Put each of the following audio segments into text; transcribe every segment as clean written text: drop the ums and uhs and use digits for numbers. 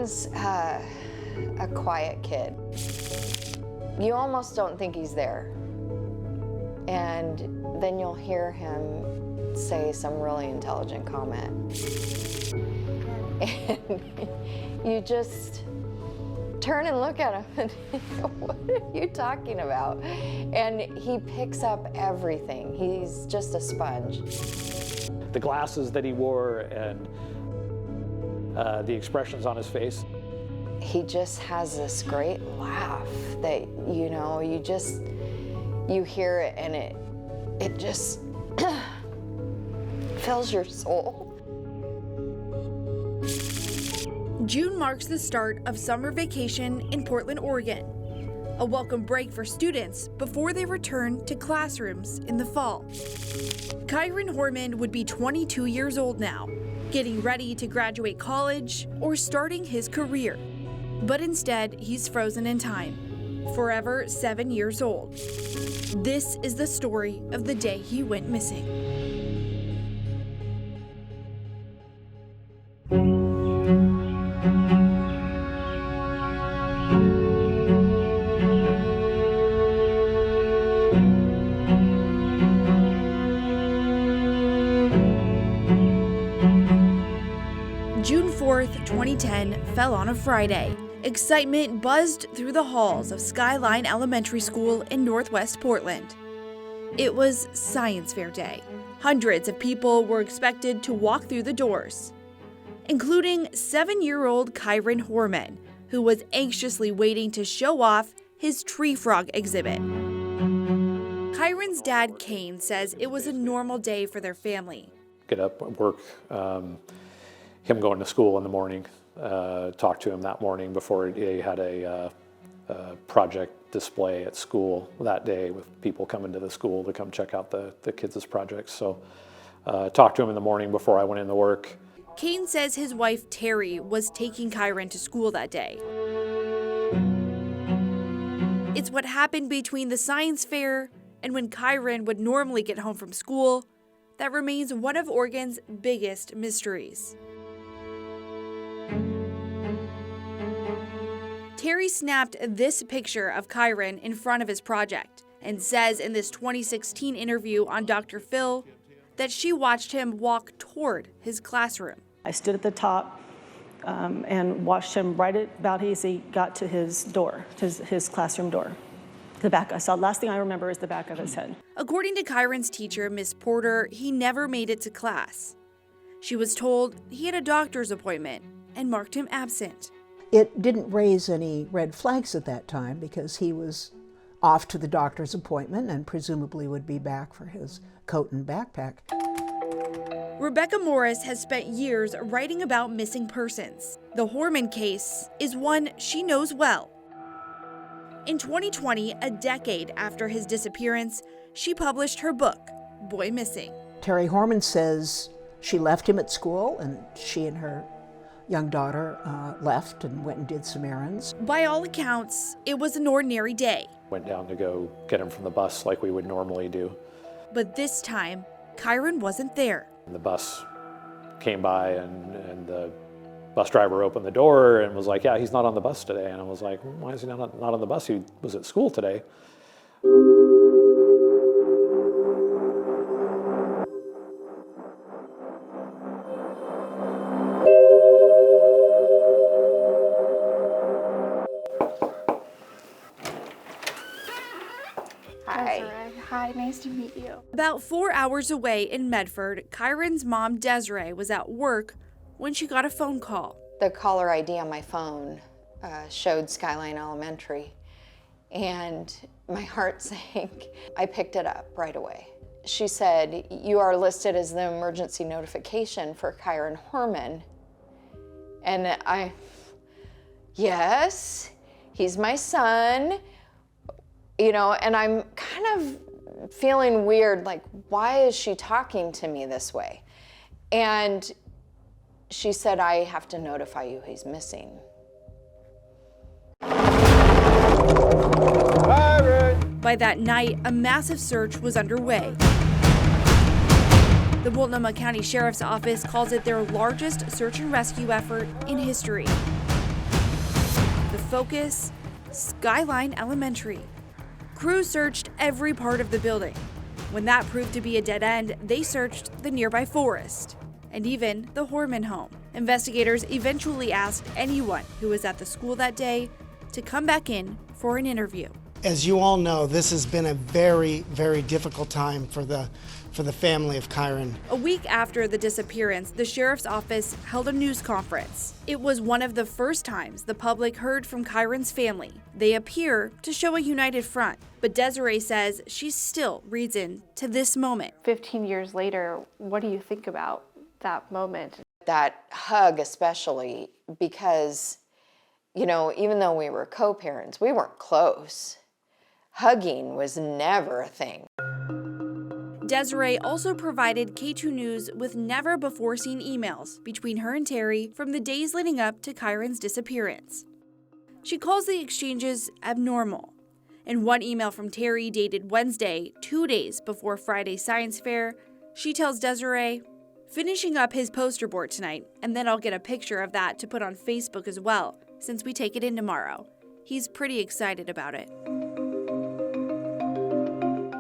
Kyron's a quiet kid. You almost don't think he's there. And then you'll hear him say some really intelligent comment. And you just turn and look at him and what are you talking about? And he picks up everything. He's just a sponge. The glasses that he wore and the expressions on his face. He just has this great laugh that, you know, you hear it and it just fills your soul. June marks the start of summer vacation in Portland, Oregon, a welcome break for students before they return to classrooms in the fall. Kyron Horman would be 22 years old now, getting ready to graduate college or starting his career. But instead, he's frozen in time, forever 7 years old. This is the story of the day he went missing. June 4th, 2010 fell on a Friday. Excitement buzzed through the halls of Skyline Elementary School in Northwest Portland. It was Science Fair Day. Hundreds of people were expected to walk through the doors, including 7-year-old Kyron Horman, who was anxiously waiting to show off his tree frog exhibit. Kyron's dad, Kane, says it was a normal day for their family. Get up, work, him going to school in the morning, talked to him that morning before he had a project display at school that day with people coming to the school to come check out the kids' projects. So talked to him in the morning before I went into work. Kane says his wife, Terry, was taking Kyron to school that day. It's what happened between the science fair and when Kyron would normally get home from school that remains one of Oregon's biggest mysteries. Terry snapped this picture of Kyron in front of his project and says in this 2016 interview on Dr. Phil that she watched him walk toward his classroom. I stood at the top and watched him right about as he got to his door, his classroom door. The back, I saw, last thing I remember is the back of his head. According to Kyron's teacher, Miss Porter, he never made it to class. She was told he had a doctor's appointment and marked him absent. It didn't raise any red flags at that time because he was off to the doctor's appointment and presumably would be back for his coat and backpack. Rebecca Morris has spent years writing about missing persons. The Horman case is one she knows well. In 2020, a decade after his disappearance, she published her book, Boy Missing. Terry Horman says she left him at school and she and her young daughter left and went and did some errands. By all accounts, it was an ordinary day. Went down to go get him from the bus like we would normally do. But this time, Kyron wasn't there. And the bus came by and the bus driver opened the door and was like, yeah, he's not on the bus today. And I was like, why is he not on the bus? He was at school today. Hi, nice to meet you. About 4 hours away in Medford, Kyron's mom, Desiree, was at work when she got a phone call. The caller ID on my phone showed Skyline Elementary, and my heart sank. I picked it up right away. She said, "You are listed as the emergency notification for Kyron Horman." And yes, he's my son, you know, and I'm kind of feeling weird, like, why is she talking to me this way? And she said, I have to notify you he's missing. By that night, a massive search was underway. The Multnomah County Sheriff's Office calls it their largest search and rescue effort in history. focus, Skyline Elementary. Crews searched every part of the building. When that proved to be a dead end, they searched the nearby forest and even the Horman home. Investigators eventually asked anyone who was at the school that day to come back in for an interview. As you all know, this has been a very, very difficult time for the family of Kyron. A week after the disappearance, the sheriff's office held a news conference. It was one of the first times the public heard from Kyron's family. They appear to show a united front, but Desiree says she still reads into this moment. 15 years later, what do you think about that moment? That hug especially, because, you know, even though we were co-parents, we weren't close. Hugging was never a thing. Desiree also provided Katu News with never-before-seen emails between her and Terry from the days leading up to Kyron's disappearance. She calls the exchanges abnormal. In one email from Terry dated Wednesday, 2 days before Friday's science fair, she tells Desiree, "Finishing up his poster board tonight, and then I'll get a picture of that to put on Facebook as well, since we take it in tomorrow. He's pretty excited about it."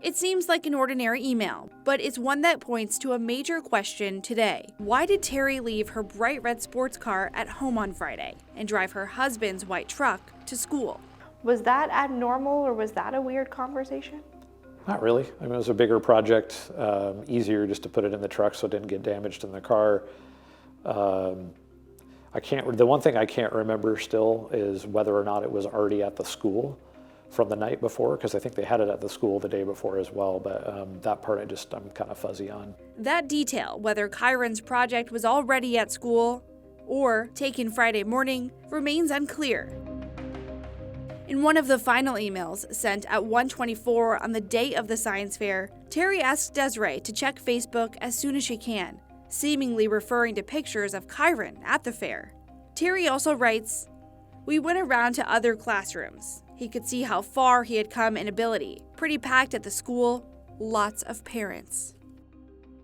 It seems like an ordinary email, but it's one that points to a major question today. Why did Terry leave her bright red sports car at home on Friday and drive her husband's white truck to school? Was that abnormal, or was that a weird conversation? Not really. I mean, it was a bigger project, easier just to put it in the truck so it didn't get damaged in the car. The one thing I can't remember still is whether or not it was already at the school from the night before, because I think they had it at the school the day before as well, but that part I'm kind of fuzzy on. That detail, whether Kyron's project was already at school or taken Friday morning, remains unclear. In one of the final emails sent at 1:24 on the day of the science fair, Terry asks Desiree to check Facebook as soon as she can, seemingly referring to pictures of Kyron at the fair. Terry also writes, "We went around to other classrooms. He could see how far he had come in ability. Pretty packed at the school, lots of parents."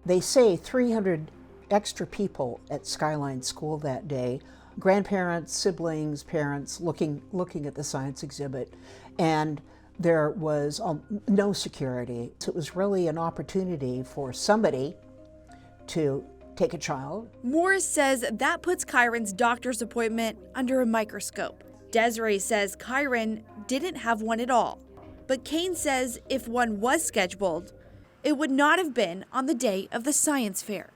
They say 300 extra people at Skyline School that day, grandparents, siblings, parents, looking at the science exhibit, and there was no security. So it was really an opportunity for somebody to take a child. Morris says that puts Kyron's doctor's appointment under a microscope. Desiree says Kyron didn't have one at all, but Kane says if one was scheduled, it would not have been on the day of the science fair.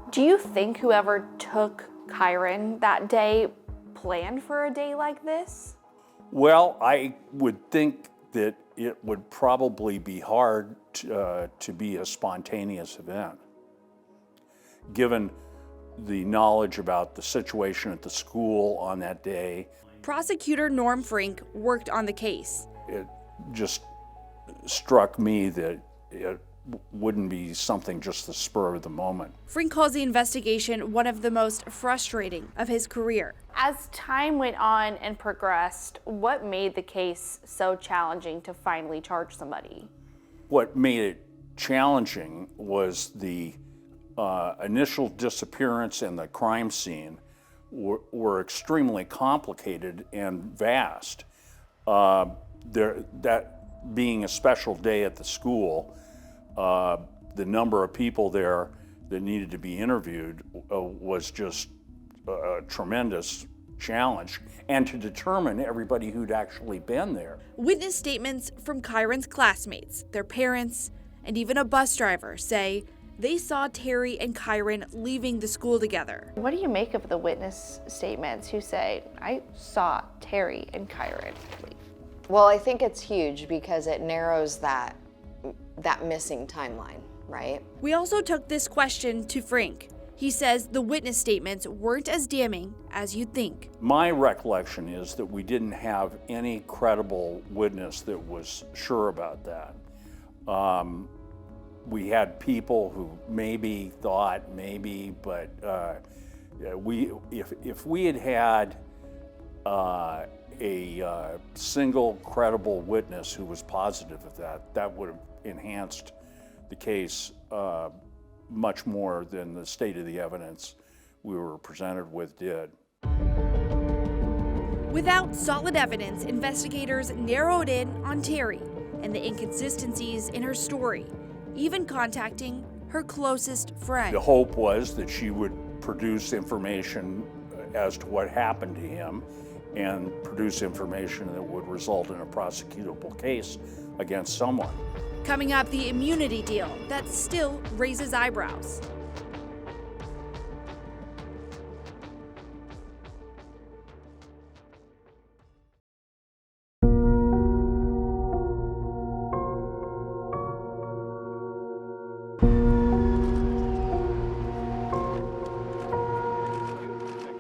Do you think whoever took Kyron that day planned for a day like this? Well, I would think that it would probably be hard to be a spontaneous event, given the knowledge about the situation at the school on that day. Prosecutor Norm Frink worked on the case. It just struck me that it wouldn't be something just the spur of the moment. Frink calls the investigation one of the most frustrating of his career. As time went on and progressed, what made the case so challenging to finally charge somebody? What made it challenging was the initial disappearance and the crime scene were extremely complicated and vast. That being a special day at the school, the number of people there that needed to be interviewed was just a tremendous challenge, and to determine everybody who'd actually been there. Witness statements from Kyron's classmates, their parents, and even a bus driver say they saw Terry and Kyron leaving the school together. What do you make of the witness statements who say, "I saw Terry and Kyron leave"? Well, I think it's huge because it narrows that missing timeline, right? We also took this question to Frink. He says the witness statements weren't as damning as you'd think. My recollection is that we didn't have any credible witness that was sure about that. We had people who maybe thought, but if we had had a single credible witness who was positive of that would have enhanced the case much more than the state of the evidence we were presented with did. Without solid evidence, investigators narrowed in on Terry and the inconsistencies in her story, even contacting her closest friend. The hope was that she would produce information as to what happened to him and produce information that would result in a prosecutable case against someone. Coming up, the immunity deal that still raises eyebrows.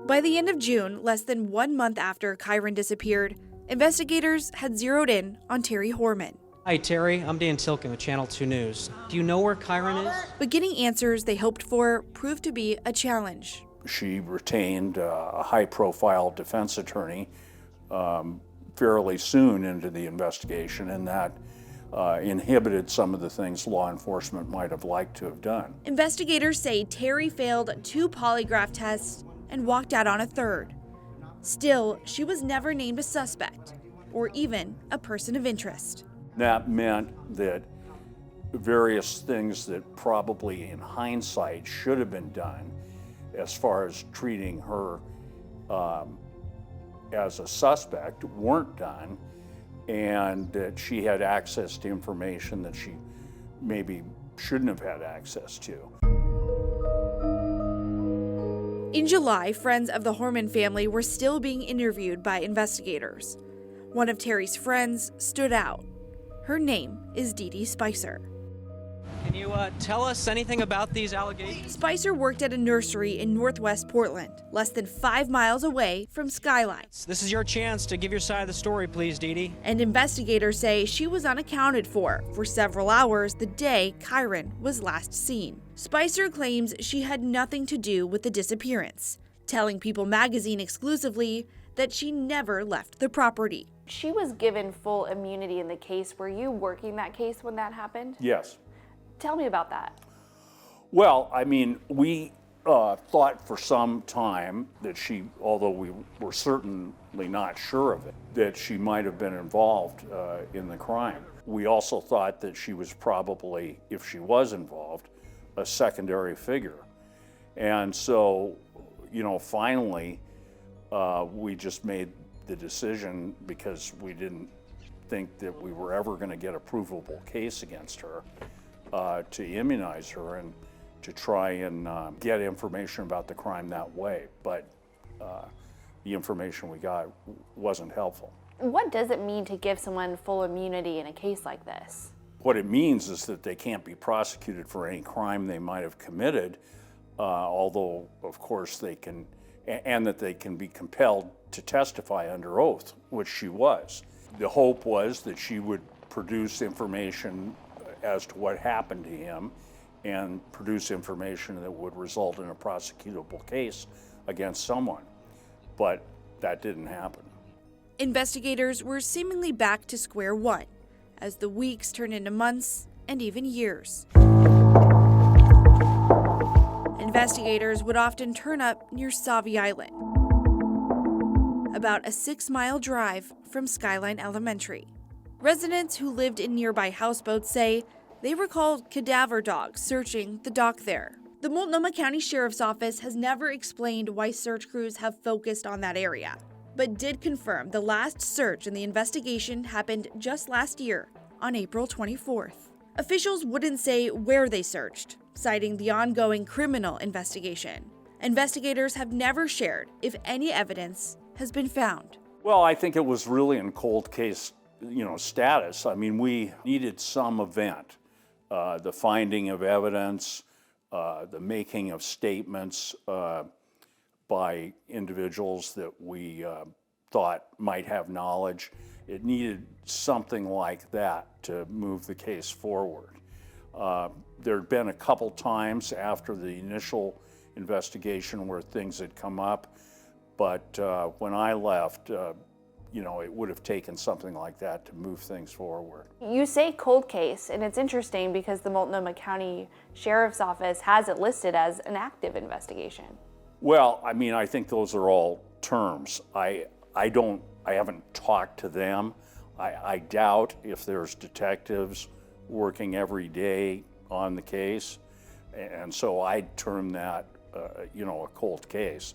By the end of June, less than 1 month after Kyron disappeared, investigators had zeroed in on Terry Horman. Hi, Terry. I'm Dan Tilkin with Channel 2 News. Do you know where Kyron is? But getting answers they hoped for proved to be a challenge. She retained a high-profile defense attorney fairly soon into the investigation, and that inhibited some of the things law enforcement might have liked to have done. Investigators say Terry failed 2 polygraph tests and walked out on a 3rd. Still, she was never named a suspect or even a person of interest. That meant that various things that probably in hindsight should have been done as far as treating her as a suspect weren't done, and that she had access to information that she maybe shouldn't have had access to. In July, friends of the Horman family were still being interviewed by investigators. One of Terry's friends stood out. Her name is Dee Dee Spicer. Can you tell us anything about these allegations? Spicer worked at a nursery in Northwest Portland, less than 5 miles away from Skyline. This is your chance to give your side of the story, please, Dee Dee. And investigators say she was unaccounted for several hours the day Kyron was last seen. Spicer claims she had nothing to do with the disappearance, telling People magazine exclusively that she never left the property. She was given full immunity in the case. Were you working that case when that happened? Yes. Tell me about that. Well, I mean, we thought for some time that she, although we were certainly not sure of it, that she might have been involved in the crime. We also thought that she was probably, if she was involved, a secondary figure. And so, you know, finally, we just made the decision, because we didn't think that we were ever going to get a provable case against her, to immunize her and to try and get information about the crime that way. But the information we got wasn't helpful. What does it mean to give someone full immunity in a case like this? What it means is that they can't be prosecuted for any crime they might have committed, although, of course, they can, and that they can be compelled to testify under oath, which she was. The hope was that she would produce information as to what happened to him and produce information that would result in a prosecutable case against someone. But that didn't happen. Investigators were seemingly back to square one as the weeks turned into months and even years. Investigators would often turn up near Sauvie Island, about a 6-mile drive from Skyline Elementary. Residents who lived in nearby houseboats say they recalled cadaver dogs searching the dock there. The Multnomah County Sheriff's Office has never explained why search crews have focused on that area, but did confirm the last search in the investigation happened just last year on April 24th. Officials wouldn't say where they searched, citing the ongoing criminal investigation. Investigators have never shared if any evidence has been found. Well, I think it was really in cold case, status. I mean, we needed some event, the finding of evidence, the making of statements by individuals that we thought might have knowledge. It needed something like that to move the case forward. There had been a couple times after the initial investigation where things had come up, but when I left, it would have taken something like that to move things forward. You say cold case, and it's interesting because the Multnomah County Sheriff's Office has it listed as an active investigation. Well, I mean, I think those are all terms. I haven't talked to them. I doubt if there's detectives working every day on the case, and so I'd term that, a cold case.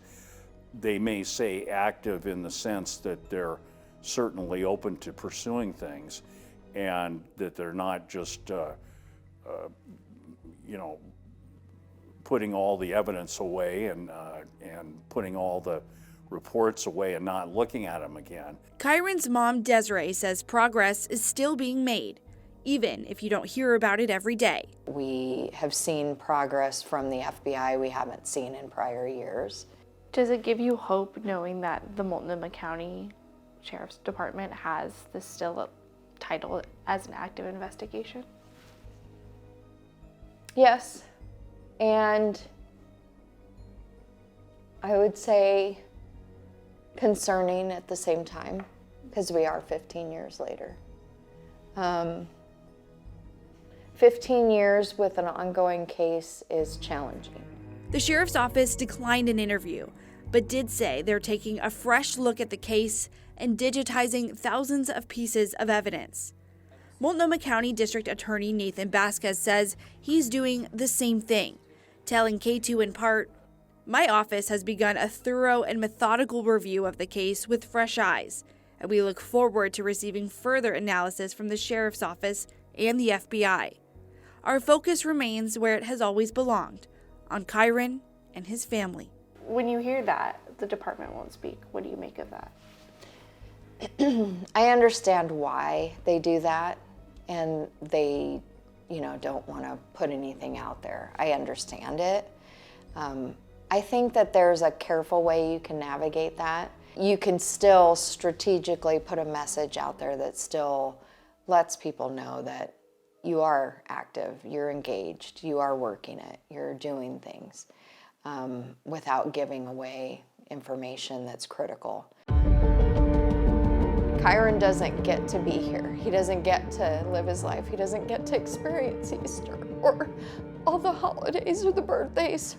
They may say active in the sense that they're certainly open to pursuing things, and that they're not just, putting all the evidence away and putting all the reports away and not looking at them again. Kyron's mom, Desiree, says progress is still being made, even if you don't hear about it every day. We have seen progress from the FBI we haven't seen in prior years. Does it give you hope knowing that the Multnomah County Sheriff's Department has this still title as an active investigation? Yes, and I would say concerning at the same time, because we are 15 years later. 15 years with an ongoing case is challenging. The sheriff's office declined an interview, but did say they're taking a fresh look at the case and digitizing thousands of pieces of evidence. Multnomah County District Attorney Nathan Vasquez says he's doing the same thing, telling Katu in part, "My office has begun a thorough and methodical review of the case with fresh eyes, and we look forward to receiving further analysis from the sheriff's office and the FBI. Our focus remains where it has always belonged, on Kyron and his family." When you hear that the department won't speak, what do you make of that? I understand why they do that, and they, don't want to put anything out there. I understand it. I think that there's a careful way you can navigate that. You can still strategically put a message out there that still lets people know that you are active, you're engaged, you are working it, you're doing things without giving away information that's critical. Kyron doesn't get to be here. He doesn't get to live his life. He doesn't get to experience Easter or all the holidays or the birthdays.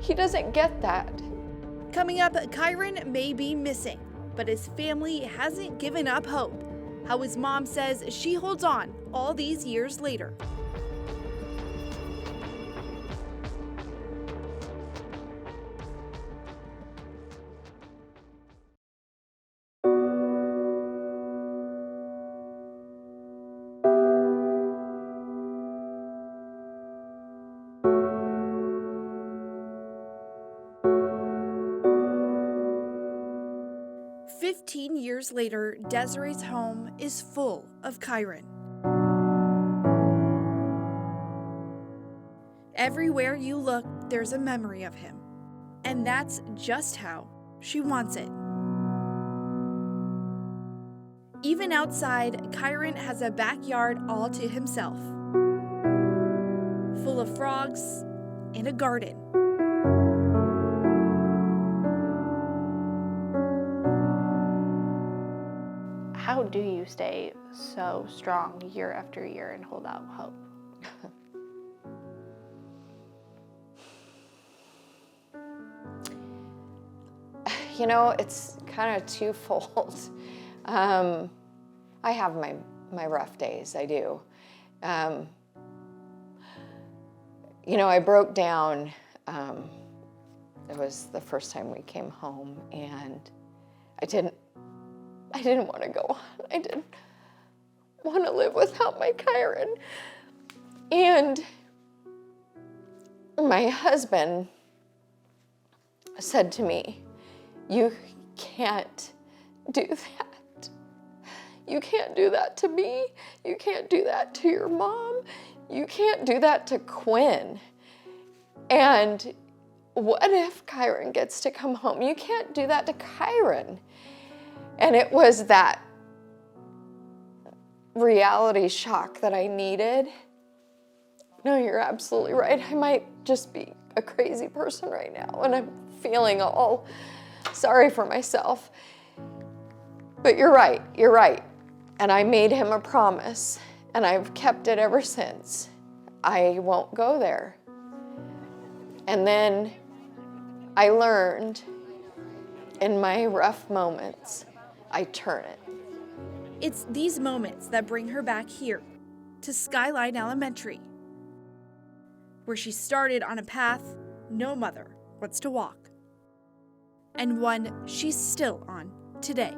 He doesn't get that. Coming up, Kyron may be missing, but his family hasn't given up hope. How his mom says she holds on all these years later. "15 years later, Desiree's home is full of Kyron. Everywhere you look, there's a memory of him. And that's just how she wants it. Even outside, Kyron has a backyard all to himself, full of frogs and a garden. How do you stay so strong year after year and hold out hope? It's kind of twofold. I have my rough days, I do. I broke down. It was the first time we came home, and I didn't want to go on. I didn't want to live without my Kyron. And my husband said to me, "You can't do that. You can't do that to me. You can't do that to your mom. You can't do that to Quinn. And what if Kyron gets to come home? You can't do that to Kyron." And it was that reality shock that I needed. No, you're absolutely right. I might just be a crazy person right now, and I'm feeling all sorry for myself. But you're right. And I made him a promise, and I've kept it ever since. I won't go there. And then I learned In my rough moments, I turn it. It's these moments that bring her back here, to Skyline Elementary, where she started on a path no mother wants to walk, and one she's still on today.